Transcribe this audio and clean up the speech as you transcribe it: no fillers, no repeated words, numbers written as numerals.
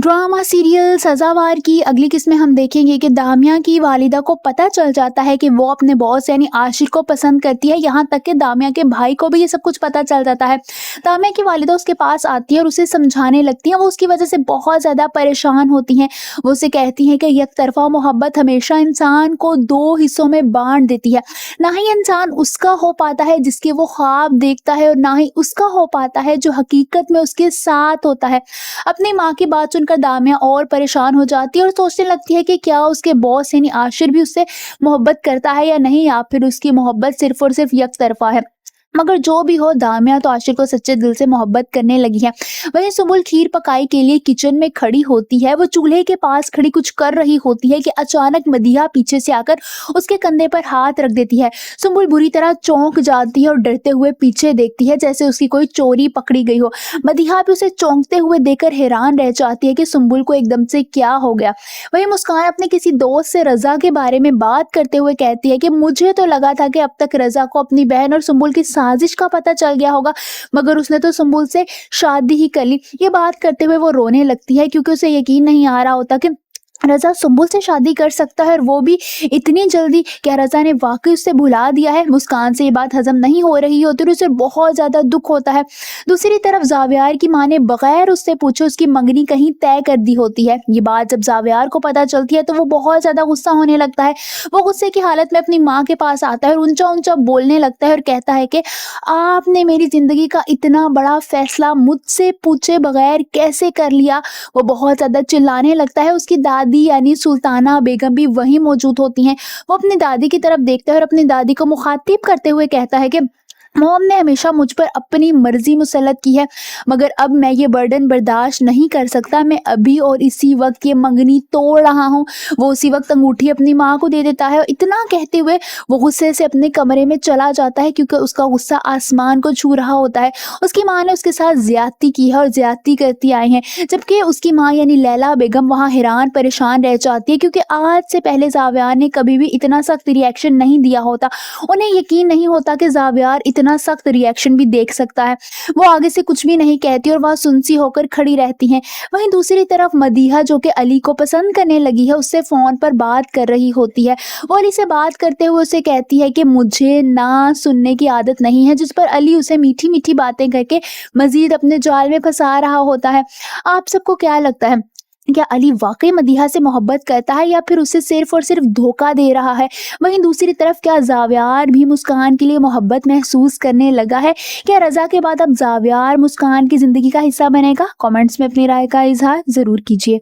Drama serial सजावार की अगली किस्त में हम देखेंगे कि दामिया की वालिदा को पता चल जाता है कि वो अपने बॉस यानी आशिर को पसंद करती है। यहाँ तक कि दामिया के भाई को भी ये सब कुछ पता चल जाता है। दामिया की वालिदा उसके पास आती है और उसे समझाने लगती है। वो उसकी वजह से बहुत ज़्यादा परेशान होती हैं। वो उसे कहती हैं कि यकतरफा मोहब्बत हमेशा इंसान को दो हिस्सों में बांट देती है। ना ही इंसान उसका हो पाता है जिसके वो ख्वाब देखता है, और ना ही उसका हो पाता है जो हकीकत में उसके साथ होता है। अपनी माँ की बात सुनकर दामिया और परेशान हो जाती है और सोचने लगती है कि क्या उसके बॉस यानी आशिर भी उससे मोहब्बत करता है या नहीं, या फिर उसकी मोहब्बत सिर्फ और सिर्फ यकतरफा है। मगर जो भी हो, दामिया तो आशिर को सच्चे दिल से मोहब्बत करने लगी है। वहीं सुम्बुल खीर पकाई के लिए किचन में खड़ी होती है। वो चूल्हे के पास खड़ी कुछ कर रही होती है कि अचानक मदीहा पीछे से आकर उसके कंधे पर हाथ रख देती है। सुम्बुल बुरी तरह चौंक जाती है और डरते हुए पीछे देखती है जैसे उसकी कोई चोरी पकड़ी गई हो। मदीहा भी उसे चौंकते हुए देखकर हैरान रह जाती है कि सुम्बुल को एकदम से क्या हो गया। वहीं मुस्कान अपने किसी दोस्त से रजा के बारे में बात करते हुए कहती है कि मुझे तो लगा था कि अब तक रजा को अपनी बहन और सुम्बुल की साजिश का पता चल गया होगा, मगर उसने तो सुम्बुल से शादी ही कर ली। ये बात करते हुए वो रोने लगती है क्योंकि उसे यकीन नहीं आ रहा होता कि रजा सुम्बुल से शादी कर सकता है, और वो भी इतनी जल्दी। क्या रजा ने वाकई उससे भुला दिया है? मुस्कान से ये बात हजम नहीं हो रही होती और उसे बहुत ज्यादा दुख होता है। दूसरी तरफ जावियार की माँ ने बगैर उससे पूछे उसकी मंगनी कहीं तय कर दी होती है। ये बात जब जावियार को पता चलती है तो वो बहुत ज्यादा गुस्सा होने लगता है। वो गुस्से की हालत में अपनी माँ के पास आता है और ऊंचा ऊंचा बोलने लगता है और कहता है कि आपने मेरी जिंदगी का इतना बड़ा फैसला मुझसे पूछे बगैर कैसे कर लिया। वो बहुत ज्यादा चिल्लाने लगता है। उसकी दादी यानी सुल्ताना बेगम भी वहीं मौजूद होती हैं। वो अपनी दादी की तरफ देखता है और अपनी दादी को मुखातिब करते हुए कहता है कि मोम ने हमेशा मुझ पर अपनी मर्जी मुसल्लत की है, मगर अब मैं ये बर्डन बर्दाश्त नहीं कर सकता। मैं अभी और इसी वक्त ये मंगनी तोड़ रहा हूँ। वो उसी वक्त अंगूठी अपनी माँ को दे देता है और इतना कहते हुए वो गुस्से से अपने कमरे में चला जाता है क्योंकि उसका गुस्सा आसमान को छू रहा होता है। उसकी माँ ने उसके साथ ज्यादती की है और ज्यादती करती आई है, जबकि उसकी माँ यानी लैला बेगम वहाँ हैरान परेशान रह जाती है क्योंकि आज से पहले जावियार ने कभी भी इतना सख्त रिएक्शन नहीं दिया होता। उन्हें यकीन नहीं होता कि जावियार इतना सख्त रिएक्शन भी देख सकता है। वो आगे से कुछ भी नहीं कहती और वह सुनसी होकर खड़ी रहती हैं। वहीं दूसरी तरफ मदीहा जो कि अली को पसंद करने लगी है, उससे फोन पर बात कर रही होती है। वो अली से बात करते हुए उसे कहती है कि मुझे ना सुनने की आदत नहीं है, जिस पर अली उसे मीठी मीठी बातें करके मजीद अपने जाल में फंसा रहा होता है। आप सबको क्या लगता है, क्या अली वाकई मदीहा से मोहब्बत करता है या फिर उसे सिर्फ और सिर्फ धोखा दे रहा है? वहीं दूसरी तरफ क्या जावियार भी मुस्कान के लिए मोहब्बत महसूस करने लगा है? क्या रजा के बाद अब जावियार मुस्कान की जिंदगी का हिस्सा बनेगा? कमेंट्स में अपनी राय का इजहार जरूर कीजिए।